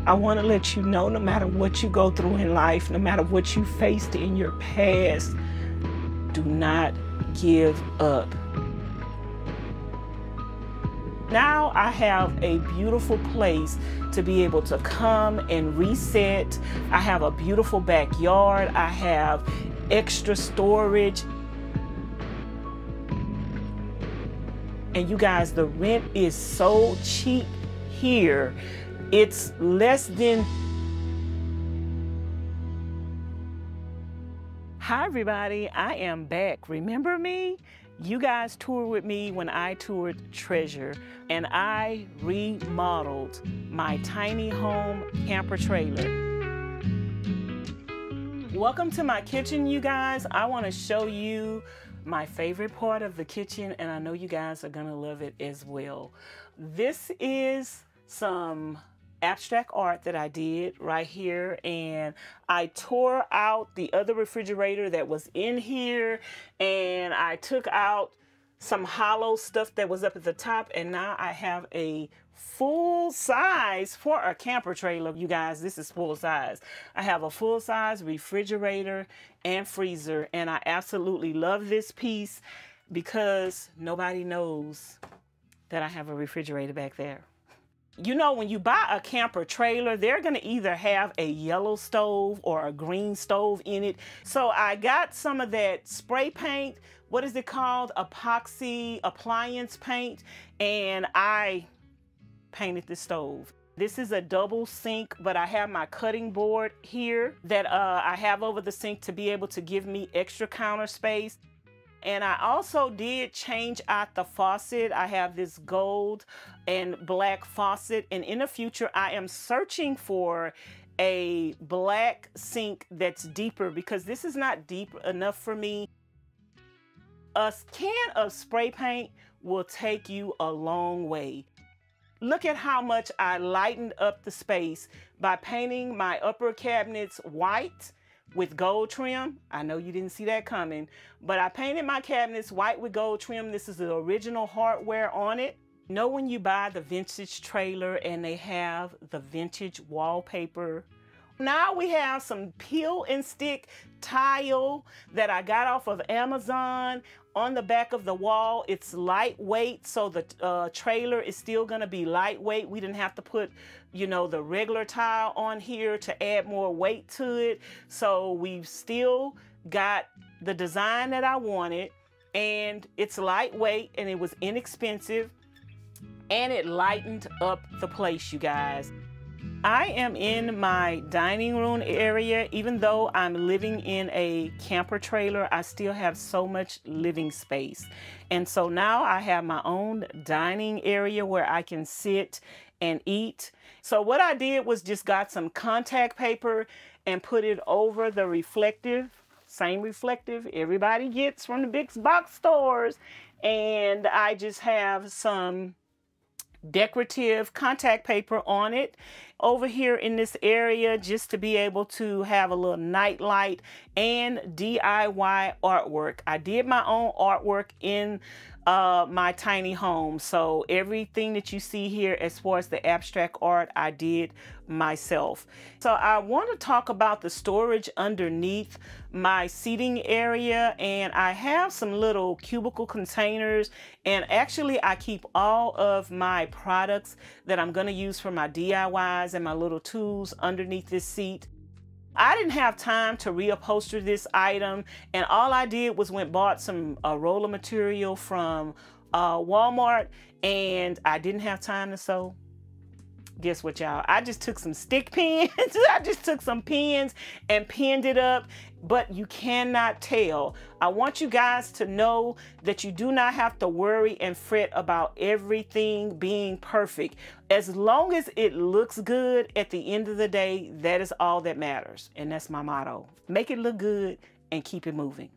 I want to let you know, no matter what you go through in life, no matter what you faced in your past, do not give up. Now I have a beautiful place to be able to come and reset. I have a beautiful backyard. I have extra storage. And you guys, the rent is so cheap here. It's less than... Hi everybody, I am back. Remember me? You guys toured with me when I toured Treasure, and I remodeled my tiny home camper trailer. Welcome to my kitchen, you guys. I want to show you my favorite part of the kitchen, and I know you guys are gonna love it as well. This is some abstract art that I did right here, and I tore out the other refrigerator that was in here, and I took out some hollow stuff that was up at the top, and now I have a full size for a camper trailer. You guys, this is full size. I have a full size refrigerator and freezer, and I absolutely love this piece because nobody knows that I have a refrigerator back there. You know, when you buy a camper trailer, they're going to either have a yellow stove or a green stove in it. So I got some of that spray paint. What is it called? Epoxy appliance paint. And I painted the stove. This is a double sink, but I have my cutting board here that I have over the sink to be able to give me extra counter space. And I also did change out the faucet. I have this gold and black faucet. And in the future, I am searching for a black sink that's deeper because this is not deep enough for me. A can of spray paint will take you a long way. Look at how much I lightened up the space by painting my upper cabinets white with gold trim. I know you didn't see that coming, but I painted my cabinets white with gold trim. This is the original hardware on it. You know, when you buy the vintage trailer and they have the vintage wallpaper. Now we have some peel and stick tile that I got off of Amazon on the back of the wall. It's lightweight, so the trailer is still gonna be lightweight. We didn't have to put, you know, the regular tile on here to add more weight to it. So we've still got the design that I wanted, and it's lightweight and it was inexpensive, and it lightened up the place, you guys. I am in my dining room area. Even though I'm living in a camper trailer, I still have so much living space. And so now I have my own dining area where I can sit and eat. So what I did was just got some contact paper and put it over the reflective, same reflective everybody gets from the big box stores. And I just have some decorative contact paper on it over here in this area, just to be able to have a little night light and DIY artwork. I did my own artwork in my tiny home, so everything that you see here as far as the abstract art, I did myself. So I want to talk about the storage underneath my seating area, and I have some little cubicle containers, and actually I keep all of my products that I'm going to use for my DIYs and my little tools underneath this seat. I didn't have time to reupholster this item, and all I did was bought some roller material from Walmart, and I didn't have time to sew. Guess what, y'all? I just took some stick pins. I just took some pins and pinned it up, but you cannot tell. I want you guys to know that you do not have to worry and fret about everything being perfect. As long as it looks good at the end of the day, that is all that matters. And that's my motto. Make it look good and keep it moving.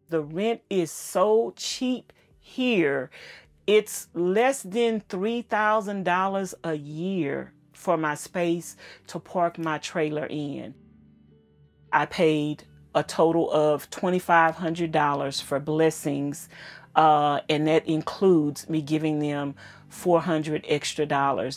The rent is so cheap here. It's less than $3,000 a year for my space to park my trailer in. I paid a total of $2,500 for blessings, and that includes me giving them $400 extra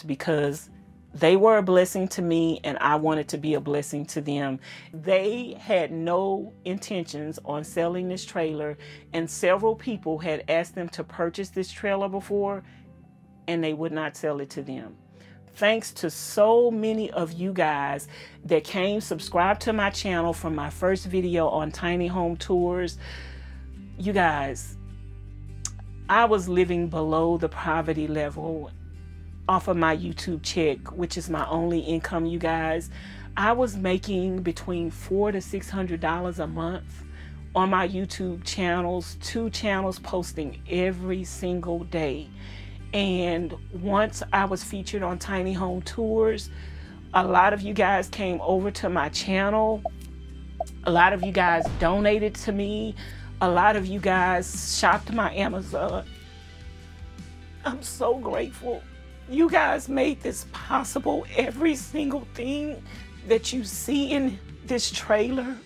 because They were a blessing to me, and I wanted to be a blessing to them. They had no intentions on selling this trailer, and several people had asked them to purchase this trailer before, and they would not sell it to them. Thanks to so many of you guys that came subscribe to my channel from my first video on tiny home tours. You guys, I was living below the poverty level off of my YouTube check, which is my only income, you guys. I was making between $400 to $600 a month on my YouTube channels, 2 channels posting every single day. And once I was featured on Tiny Home Tours, a lot of you guys came over to my channel. A lot of you guys donated to me. A lot of you guys shopped my Amazon. I'm so grateful. You guys made this possible. Every single thing that you see in this trailer.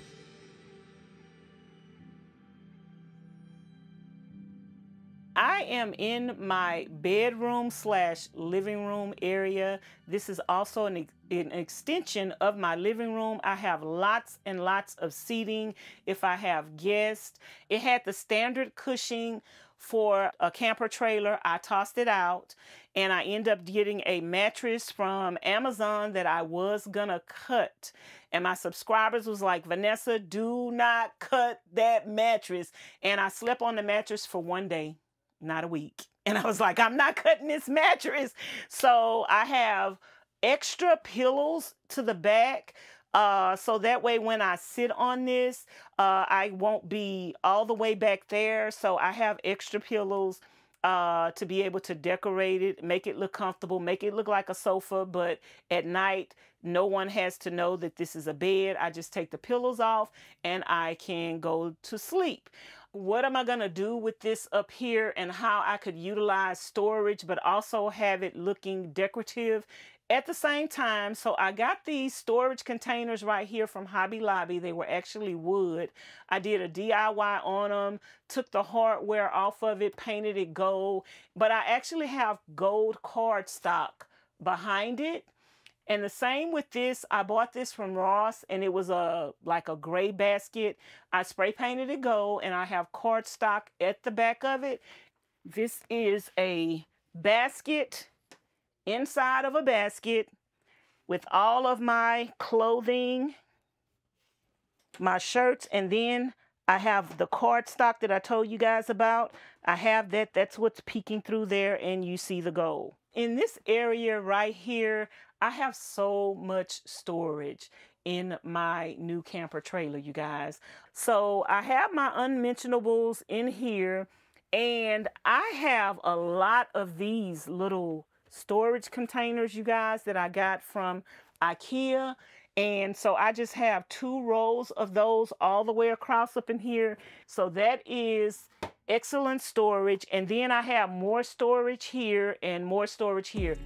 I am in my bedroom / living room area. This is also an extension of my living room. I have lots and lots of seating if I have guests. It had the standard cushioning for a camper trailer. I tossed it out, and I ended up getting a mattress from Amazon that I was gonna cut. And my subscribers was like, Vanessa, do not cut that mattress. And I slept on the mattress for 1 day, not a week. And I was like, I'm not cutting this mattress. So I have extra pillows to the back. So that way when I sit on this, I won't be all the way back there. So I have extra pillows to be able to decorate it, make it look comfortable, make it look like a sofa. But at night, no one has to know that this is a bed. I just take the pillows off and I can go to sleep. What am I going to do with this up here and how I could utilize storage, but also have it looking decorative at the same time? So I got these storage containers right here from Hobby Lobby. They were actually wood. I did a DIY on them, took the hardware off of it, painted it gold, but I actually have gold cardstock behind it. And the same with this. I bought this from Ross, and it was like a gray basket. I spray painted it gold, and I have cardstock at the back of it. This is a basket inside of a basket with all of my clothing, my shirts, and then I have the cardstock that I told you guys about. I have that. That's what's peeking through there, and you see the gold. In this area right here, I have so much storage in my new camper trailer, you guys. So I have my unmentionables in here, and I have a lot of these little storage containers, you guys, that I got from IKEA. And so I just have 2 rows of those all the way across up in here. So that is excellent storage. And then I have more storage here and more storage here.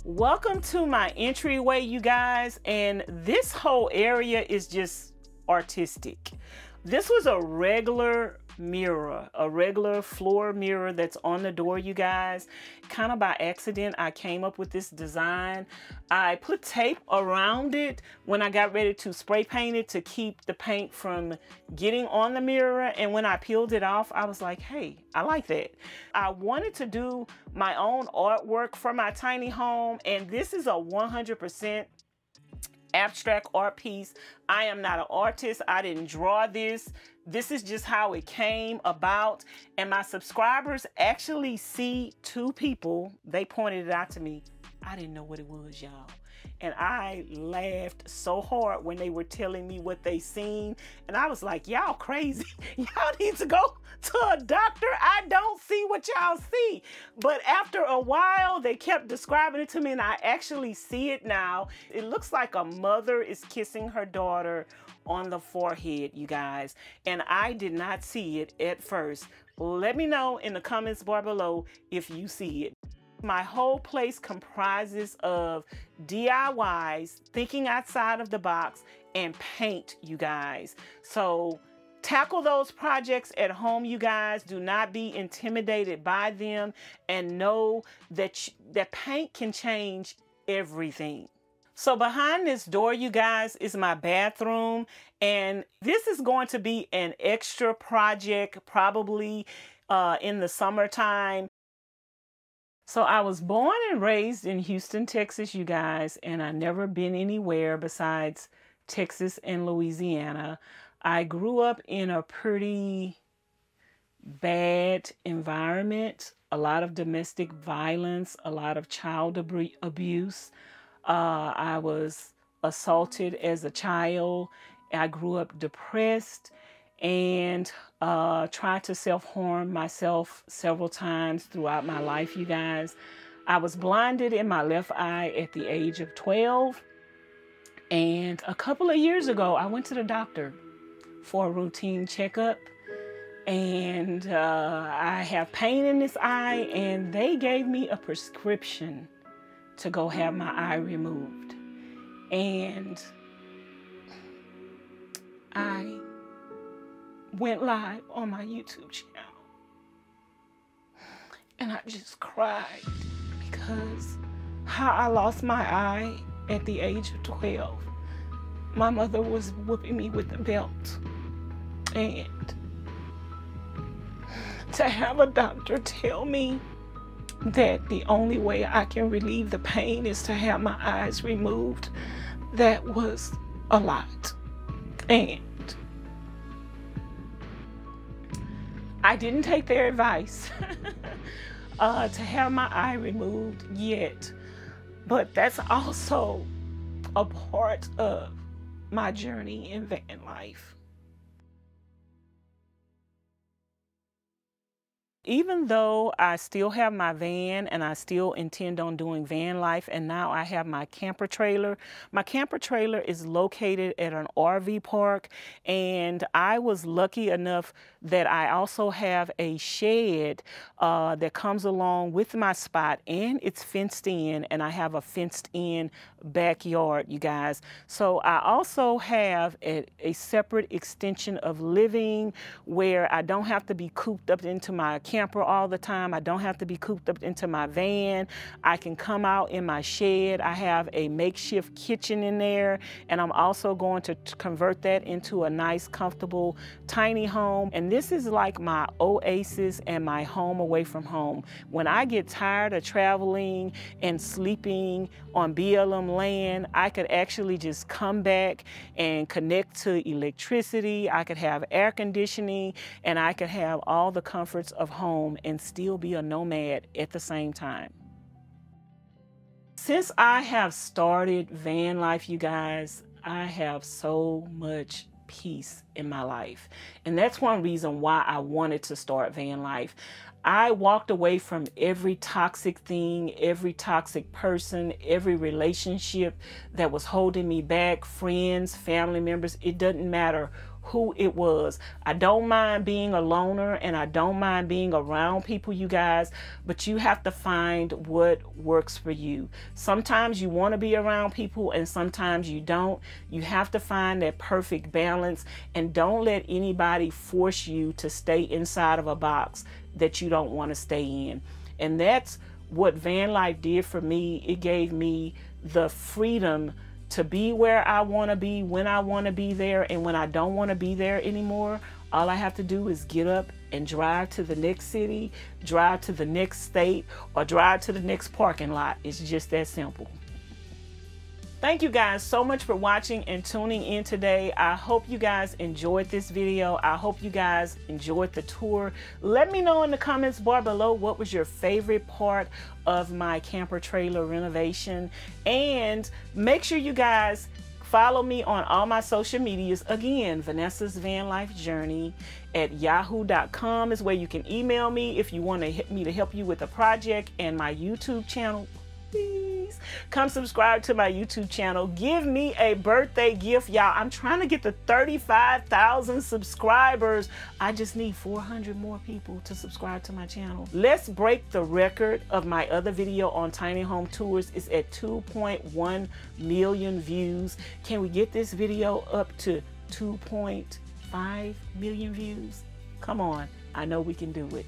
Welcome to my entryway, you guys. And this whole area is just artistic. This was a regular mirror, a regular floor mirror that's on the door, you guys. Kind of by accident, I came up with this design. I put tape around it when I got ready to spray paint it to keep the paint from getting on the mirror. And when I peeled it off, I was like, hey, I like that. I wanted to do my own artwork for my tiny home, and this is a 100% abstract art piece. I am not an artist. I didn't draw this. This is just how it came about. And my subscribers actually see 2 people. They pointed it out to me. I didn't know what it was, y'all. And I laughed so hard when they were telling me what they seen. And I was like, y'all crazy. Y'all need to go to a doctor. I don't see what y'all see. But after a while, they kept describing it to me, and I actually see it now. It looks like a mother is kissing her daughter on the forehead, you guys. And I did not see it at first. Let me know in the comments bar below if you see it. My whole place comprises of DIYs, thinking outside of the box, and paint, you guys. So Tackle those projects at home, you guys. Do not be intimidated by them, and know that that paint can change everything. So behind this door, you guys, is my bathroom, and this is going to be an extra project probably in the summertime. So I was born and raised in Houston, Texas, you guys, and I've never been anywhere besides Texas and Louisiana. I grew up in a pretty bad environment, a lot of domestic violence, a lot of child abuse. I was assaulted as a child. I grew up depressed and tried to self-harm myself several times throughout my life, you guys. I was blinded in my left eye at the age of 12. And a couple of years ago, I went to the doctor for a routine checkup. And I have pain in this eye, and they gave me a prescription to go have my eye removed. And I went live on my YouTube channel, and I just cried because how I lost my eye at the age of 12. My mother was whooping me with a belt, and to have a doctor tell me that the only way I can relieve the pain is to have my eyes removed, that was a lot. And I didn't take their advice to have my eye removed yet, but that's also a part of my journey in van life. Even though I still have my van and I still intend on doing van life, and now I have my camper trailer. My camper trailer is located at an RV park, and I was lucky enough that I also have a shed that comes along with my spot, and it's fenced in, and I have a fenced in backyard, you guys. So I also have a separate extension of living where I don't have to be cooped up into my camper all the time. I don't have to be cooped up into my van. I can come out in my shed. I have a makeshift kitchen in there, and I'm also going to convert that into a nice, comfortable, tiny home. And this is like my oasis and my home away from home. When I get tired of traveling and sleeping on BLM land, I could actually just come back and connect to electricity. I could have air conditioning, and I could have all the comforts of home and still be a nomad at the same time. Since I have started van life, you guys, I have so much peace in my life. And that's one reason why I wanted to start van life. I walked away from every toxic thing, every toxic person, every relationship that was holding me back, friends, family members. It doesn't matter who it was. I don't mind being a loner, and I don't mind being around people, you guys, but you have to find what works for you. Sometimes you want to be around people and sometimes you don't. You have to find that perfect balance, and don't let anybody force you to stay inside of a box that you don't want to stay in. And that's what van life did for me. It gave me the freedom to be where I want to be, when I want to be there, and when I don't want to be there anymore, all I have to do is get up and drive to the next city, drive to the next state, or drive to the next parking lot. It's just that simple. Thank you guys so much for watching and tuning in today. I hope you guys enjoyed this video. I hope you guys enjoyed the tour. Let me know in the comments bar below what was your favorite part of my camper trailer renovation. And make sure you guys follow me on all my social medias. Again, Vanessa's Van Life Journey at yahoo.com is where you can email me if you want me to help you with a project. And my YouTube channel, please come subscribe to my YouTube channel. Give me a birthday gift, y'all. I'm trying to get to 35,000 subscribers. I just need 400 more people to subscribe to my channel. Let's break the record of my other video on tiny home tours. It's at 2.1 million views. Can we get this video up to 2.5 5 million views. Come on, I know we can do it.